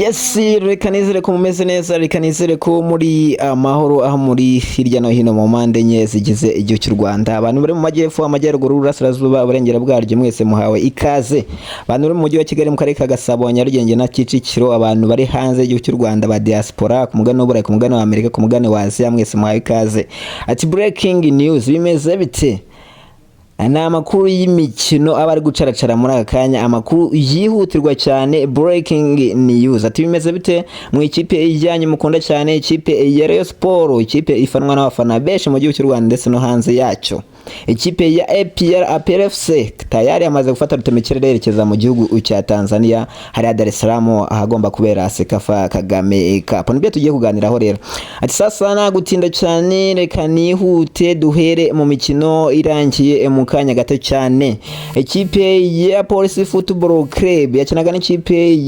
Yes, reka nizere ko mumeze neza, reka nizere ko muri amahoro aho muri hirya no hino mu mpande enye zigize igihugu cy'u Rwanda. Abantu bari mu majyepfo, amajyaruguru, urasirazuba, uburengera bwaryo, mwese muhawe ikaze. Abantu bari mu mujyi wa Kigali, mu karere ka Gasabo, Nyarugenge na Kicukiro, abantu bari hanze y'igihugu cy'u Rwanda ba diaspora, ku mugabane w'Uburayi, ku mugabane wa Amerika, ku mugabane wa Asia, mwese muhawe ikaze. Ati breaking news, bimeze bite? Ni amakuru y'imikino aba ari gucaracara muri aka kanya, amakuru yihutirwa cyane, breaking news. Ati bimeze bite mu ikipe ijyanye mukunda cyane, ikipe ya Rayon Sport, ikipe ifanwa n'abafana benshi mu gihugu cy'u Rwanda ndetse no hanze yacyo. Ikipe ya APRFC tayari yamaze gufata rutemikirere yerekeza mu gihugu cya Tanzania, hari Dar es Salaam ahagomba kubera Sekafa Kagame Cup. Nibyo tugiye kuganiraho rero. Ati sasa na gutinda cyane, reka nihute duhere mu mikino irangiye mu kanya gato cyane. Ikipe ya Police Football Club yakinaga n'ikipe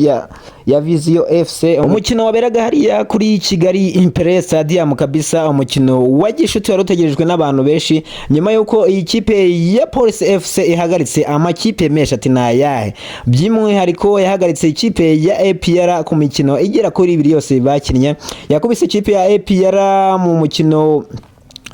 ya Vision FC, umukino waberaga hariya kuri Kigali Imperial Stadium kabisa, umukino wagishuti wari utegerejwe n'abantu benshi nyuma yuko iyi kipe ya Police FC ihagaritse amakipe menshi. Ati nayahe by'umwihariko yahagaritse ikipe ya APR ku mikino igera kuri 2 yose bakinnye. Yakubise ikipe ya APR mu mukino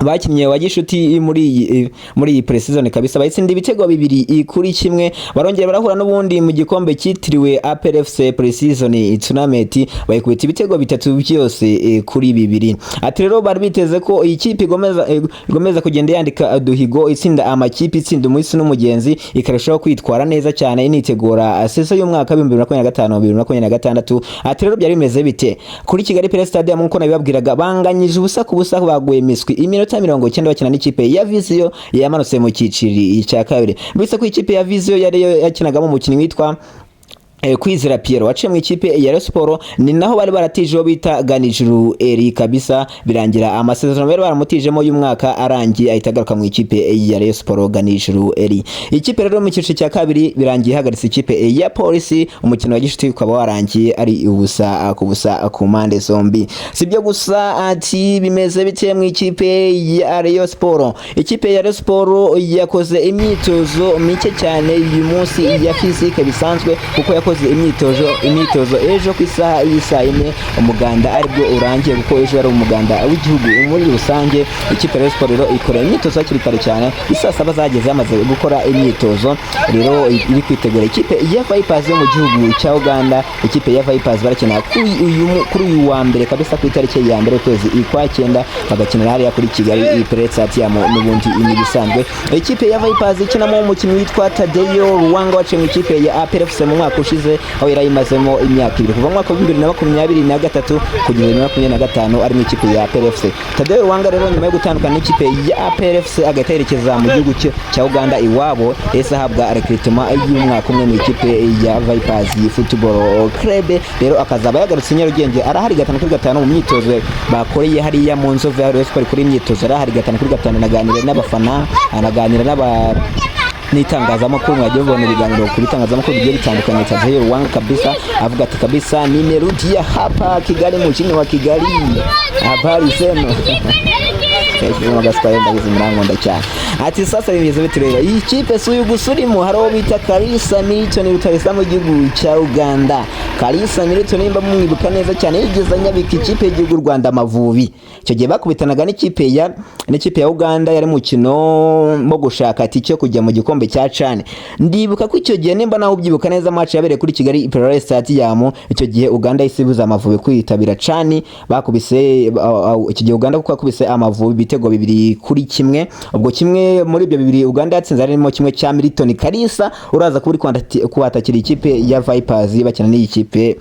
bakinnye wa gishuti muri iyi pre-season kabisa, bayitsinda ibitego 2 kuri 1. barongera barahura n'ubundi mu gikombe cyitiriwe APRFC pre-season tournament, bayikubita ibitego 3 byose kuri 2. Ati rero bari biteze ko iyi kipe igomeza kugenda yandika duhigo, itsinda amakipe, itsinda umwisi n'umugenzi, ikarushaho kwitwara neza cyane, initegura seso y'umwaka 2025-2026. Ati rero byari bimeze bite kuri Kigali Pele Stadium? Nkuko nabibabwiraga, banganyije ubusa ku busa, baguye miswi 90 bakina n'ikipe ya Vision yamanutse mu cyiciri cya kabiri. Mbese ko ikipe ya Vision yari yakinagamo umukinnyi witwa Kwizera Pierre waciye mu ikipe ya Rayon Sport, ni naho bari baratijeho bita Ganijuru Eri kabisa, birangira amasezerano bari baramutijemo y'umwaka arangiye, ahita agaruka mu ikipe ya Rayon Sport Ganijuru Eri. Ikipe rero mu cyiciro cya kabiri birangiye hagaritse ikipe ya Police, umukino wa gishuti ukaba warangiye ari ubusa ku mpande zombi. Sibyo gusa, ati bimeze bite mu ikipe ya Rayon Sport? Ikipe ya Rayon Sport yakoze imyitozo mike cyane uyu munsi ya physique bisanzwe, kuko yakoze imyitozo ejo ku isaha y'isa 4 umuganda aribwo urangiye, kuko ejo ari umuganda w'igihugu muri rusange. Ikipe ya Sport rero ikora imyitozo hakiri kare cyane, isa 7 zageze yamaze gukora imyitozo, rero iri kwitegura ikipe ya Vipers yo mu gihugu cya Uganda. Ikipe ya Vipers barakina kuri uyu wa mbere kabisa, ku itariki ya mbere kwezi kwa 9, bagakinira hariya kuri Kigali Imperial Stadium n'ubundi ibisanzwe. Ikipe ya Vipers ikinamo umukino witwa Tadeyo Ruwanga waciye mu ikipe ya APRFC mu mwaka ushize, aho yarayimazemo imyaka 2 kuva mu mwaka wa 2023 kugeza 2025 ari mu ikipe ya APRFC. Tadeyo Ruwanga rero nyuma yo gutandukana n'ikipe ya APRFC agaterekeza mu gihugu cya Uganda iwabo, ese ahabwa recruitment y'umwaka umwe mu ikipe ya Vipers Football Club. Rero akazaba yagarutse Nyarugenge, arahari 5-5 mu myitozo bakoreye hariya mu Nzove ya Rayon Sport. Kuri imyitozo arahari 5-5, naganira n'abafana, anaganira n'itangazamakuru, mwagiye mubona ibiganiro ku bitangazamakuru bigiye bitandukanye. Tadeyo Ruwanga kabisa avuga ati kabisa nimerudia hapa Kigali, mjini wa Kigali, habari zenu cyane. Ati sasa bimeze bite rero iyi kipe suyu gusurimu, haro bita Kalisa Milton Rutayisire mu gihugu cya Uganda. Kalisa Milton nimba mwibuka neza cyane, yigeze nyabika ikipe y'igihugu Rwanda Amavubi, icyo gihe bakubitanaga n'ikipe ya Uganda, yari mukino mo gushaka ati cyo kujya mu gikombe cya CHAN. Ndibuka ko icyo gihe nimba naho ubyibuka neza, match yabereye kuri Kigali Imperial Stadium, icyo gihe Uganda isibuza Amavubi kwitabira CHAN, bakubise icyo gihe Uganda kuko yakubise Amavubi ibitego 2 kuri 1. ubwo kimwe muri ibyo 2 Uganda yatsinze harimo kimwe cya Milton Kalisa, uraza kuri kuhatakira ikipe ya Vipers bakina n'ikipe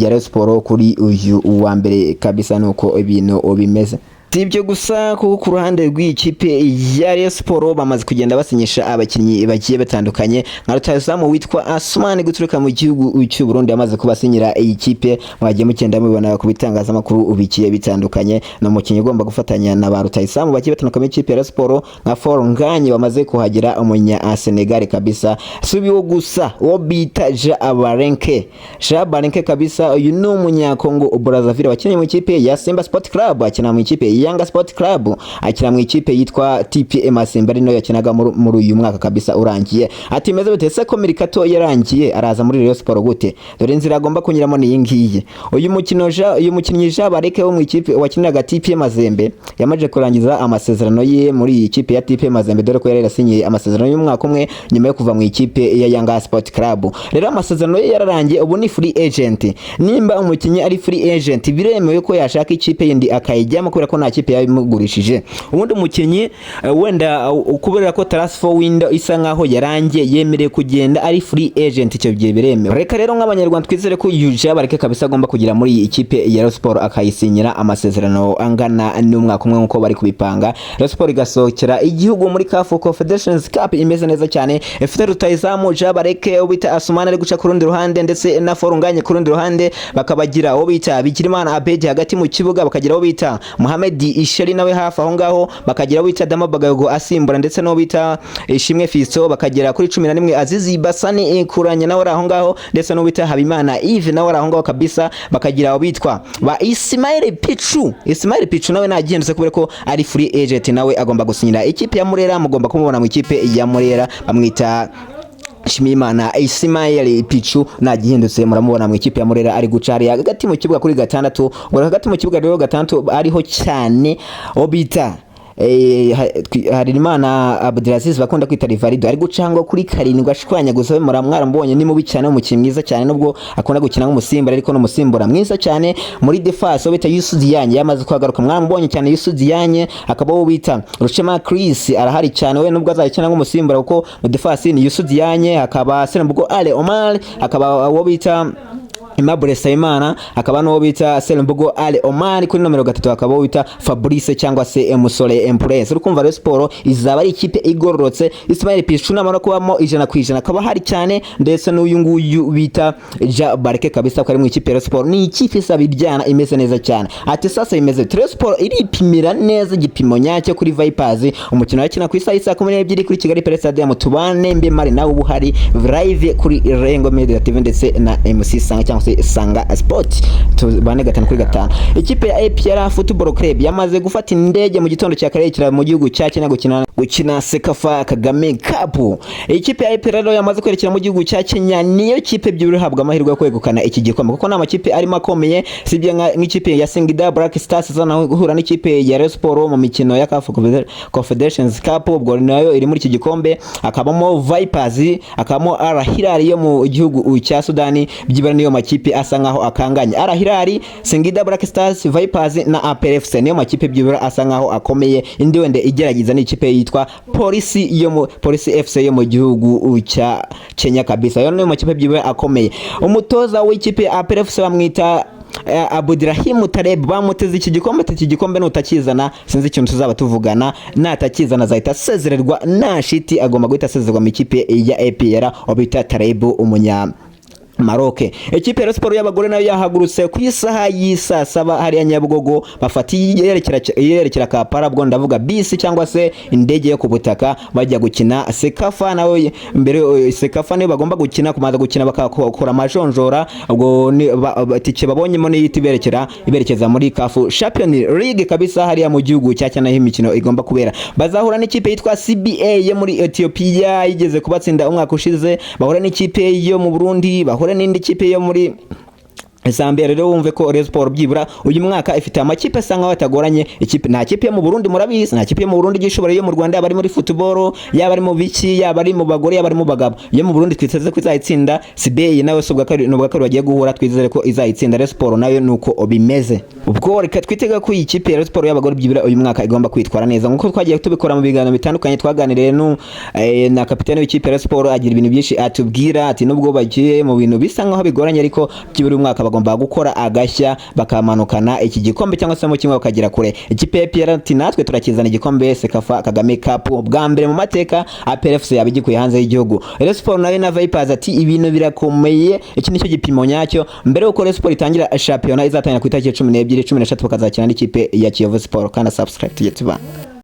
ya Rayon Sport kuri uyu wa mbere kabisa, nuko ibintu bimeze. Sibyo gusa kuko ku ruhande rw'ikipe ya Rayon Sport bamaze kugenda basinyisha abakinnyi bagiye batandukanye, nka rutahizamu witwa Asmani guturuka mu gihugu cy'u Burundi yamaze kubasinyira iyi kipe. Mwagiye mugenda mubibona ku bitangazamakuru ubikiye bitandukanye, no mukinnyi ugomba gufatanya na ba rutahizamu bagiye batandukanye ikipe ya Rayon Sport nka Fornganye bamaze kuhagera, umunya Senegal kabisa. Subiwo gusa wo bita Jean Barenke kabisa, uyu ni umunya Congo Brazzaville wakinnye mu ikipe ya Simba Sport Club, akina mu ikipe Yanga Sport Club akina mu ikipe yitwa TP Mazembe ari no yakinaga muri uyu mwaka kabisa urangiye. Ati meze bite se ko Mercato yarangiye araza muri Rayon Sport gute? Dore inzira agomba kunyuramo ni yingiye. Uyu mukinnyi Jean Bareke wo mu ikipe wakiniraga TP Mazembe yamaje kurangiza amasezerano ye muri iyi kipe ya TP Mazembe, dore ko yari yarasinyiye amasezerano y'umwaka umwe nyuma yo kuva mu ikipe ya Yanga Sport Club. Rero amasezerano ye yararangiye, ubu ni free agent. Nimba umukinnyi ari free agent biremewe ko yashaka ikipe yindi akayijyamo kubera ko nta kipe yabimugurishije. Ubundi umukinnyi wenda ukubera ko transfer window isa nkaho yarangiye yemereye kugenda ari free agent, icyo gihe biremewe. Reka rero nk'abanyarwanda twizere ko Jean Bareke kabisa agomba kugira muri iyi ikipe ya Rayon Sport akayisinyira amasezerano angana n'umwaka umwe nkuko bari kubipanga. Rayon Sport igasohokera igihugu muri CAF Confederations Cup imeze neza cyane, ifite rutayizamu Jean Bareke ubita Asumani ari guca ku rundi ruhande ndetse na Forunganye ku rundi ruhande, bakabagira uwo bita Bigirimana Abedi hagati mu kibuga, bakagira uwo bita Mohamed Isheri nawe hafi aho ngaho, bakagira uwo bita Dama Bagayogo asimbura ndetse n'uwo bita Ishimwe Fisto, bakagira kuri 11 Azizi Basani Kuranye nawe aho ngaho ndetse n'uwo bita Habimana Yves nawe aho ngaho kabisa, bakagira abo bitwa ba Ismail Pichu nawe nagihendutse kubera ko ari free agent, nawe agomba gusinyira ikipe ya Murera. Mugomba kumubona mu ikipe ya Murera bamwita Shimimana Ismail Pichu, nagihindutse muramubona mu ikipe ya Murera ari gucari hagati mu kibuga kuri gatandatu. Ngo hagati mu kibuga rero gatandatu ariho cyane obita Harimana Abdelaziz bakunda kwita Rivalido ari gucangwa kuri karindwi ashwanya gusa mwaramubonye ni mubi cyane, umukinnyi mwiza cyane nubwo akunda gukina nk'umusimbura ariko no musimbura mwiza cyane. Muri defense bita Yusuf Dianye yamaze kwagaruka, mwaramubonye cyane Yusuf Dianye, akaba bita Rushema Chris arahari cyane we nubwo azakina nk'umusimbura kuko mu defense ni Yusuf Dianye, akaba Senabwo Ale Omar, akaba uwo bita Imabure Saimana, akaba n'uwo bita Selembogo Ale Omar kuri nomero 3, akaba uwo bita Fabrice cyangwa se Musole Empress. Urukumva Rayon Sport izaba ari ikipe igororotse. Ismail Pichu namara kubamo 100% akaba hari cyane, ndetse n'uyu nguyu bita Jean Bareke kabisa ko ari mu ikipe ya Rayon Sport. Ni ikipe isabiryana imeze neza cyane. Ati sasa imeze Rayon Sport iripimira neza igipimo nyacyo kuri Vipers. Umukino wakina ku isaha 12 kuri Kigali Pele Stadium. Tubane mbe mari nawe ubuhari live kuri Rengo Media TV ndetse na MC Sanga cyangwa Sanga Sport tubane 5-5. Ikipe ya APR Football Club yamaze gufata indege mu gitondo cya kare kira mu gihugu cya Kenya gukina Sekafa Kagame Cup. Ikipe ya APR rero yamaze kwerekera mu gihugu cya Kenya, niyo kipe by'uri habwa amahirwe yo kwegukana iki gikombe kuko na makipe ari makomeye, sibye nk'ikipe ya Singida Black Stars zana guhura n'ikipe ya Rayon Sport mu mikino ya CAF Confederations Cup. Ubwo nayo iri muri iki gikombe, akabamo Vipers, akabamo Al Hilal yo mu gihugu cya Sudani. Byibara niyo makipe asa nkaho akanganye. Al Hilal, Singida Black Stars, Vipers na APR FC niyo makipe byibura asa nkaho akomeye. Indi wende igeragiza ni ikipe yitwa Police FC yo mu gihugu cya Kenya kabisa. Yo niyo makipe byibura akomeye. Umutoza w'ikipe APR FC bamwita Abdurahim Taleb, bamuteze iki gikombe nutakizana sinzi ikintu tuzaba tuvugana. Natakizana zahita sezererwa na shiti, agomba guhita sezererwa mu ikipe ya APR obita Taleb umunya Maroke. Ikipe ya Sport y'abagore nayo yahagurutse ku isaha y'isa 7 hari Nyabugogo, bafatiye yerekera Kampala, bwo ndavuga bisi cyangwa se indege yo kubutaka bajya gukina Sekafa. Nawe mbere Sekafa ne bagomba gukina kumaza gukina bakakora amajonjora, ubwo tike babonyemo ni iberekeza muri CAF Champions League kabisa hariya mu gihugu cya Kenya. Imikino igomba kubera, bazahura n'ikipe yitwa CBA yo muri Ethiopia yigeze kubatsinda umwaka ushize, bahura n'ikipe yo mu Burundi, bahura n'indi kipe yo muri Zambia. Rero wumve ko Rayon Sport byibura uyu mwaka ifite amakipe asanga batagoranye. Ikipe nta kipe yo mu Burundi murabizi, nta kipe yo mu Burundi gishobora yo mu Rwanda, yaba ari muri football, yaba ari mu biki, yaba ari mu bagore, yaba ari mu bagabo. Yo mu Burundi twiteze ko izayitsinda CBA, nawe sobwa kari nubwo kari bagiye guhura, twizere ko izayitsinda. Rayon Sport nayo nuko obimeze. Ubwo reka twitega ko iyi kipe ya Rayon Sport y'abagore byibura uyu mwaka igomba kwitwara neza nkuko twagiye tubikora mu biganiro bitandukanye. Twaganiriye na kapiteni w'ikipe ya Rayon Sport agira ibintu byinshi atubwira, ati nubwo bagiye mu bintu bisa nkaho bigoranye ariko byibura uyu mwaka bagomba gukora agashya bakamanukana iki gikombe cyangwa se mu kimwe bakagira kure. Ikipe ya APR ati natwe turakizana igikombe Sekafa Kagame Cup bwa mbere mu mateka, APR FC yabigikuye hanze y'igihugu. Rayon Sport nayo na Vipers ati ibintu birakomeye, iki nicyo gipimo nyacyo. Mbere uko Rayon Sport itangira championnat izatangira ku itariki 12-13 bakazakina n'ikipe ya Kiyovu Sport. Kana subscribe tujye tuba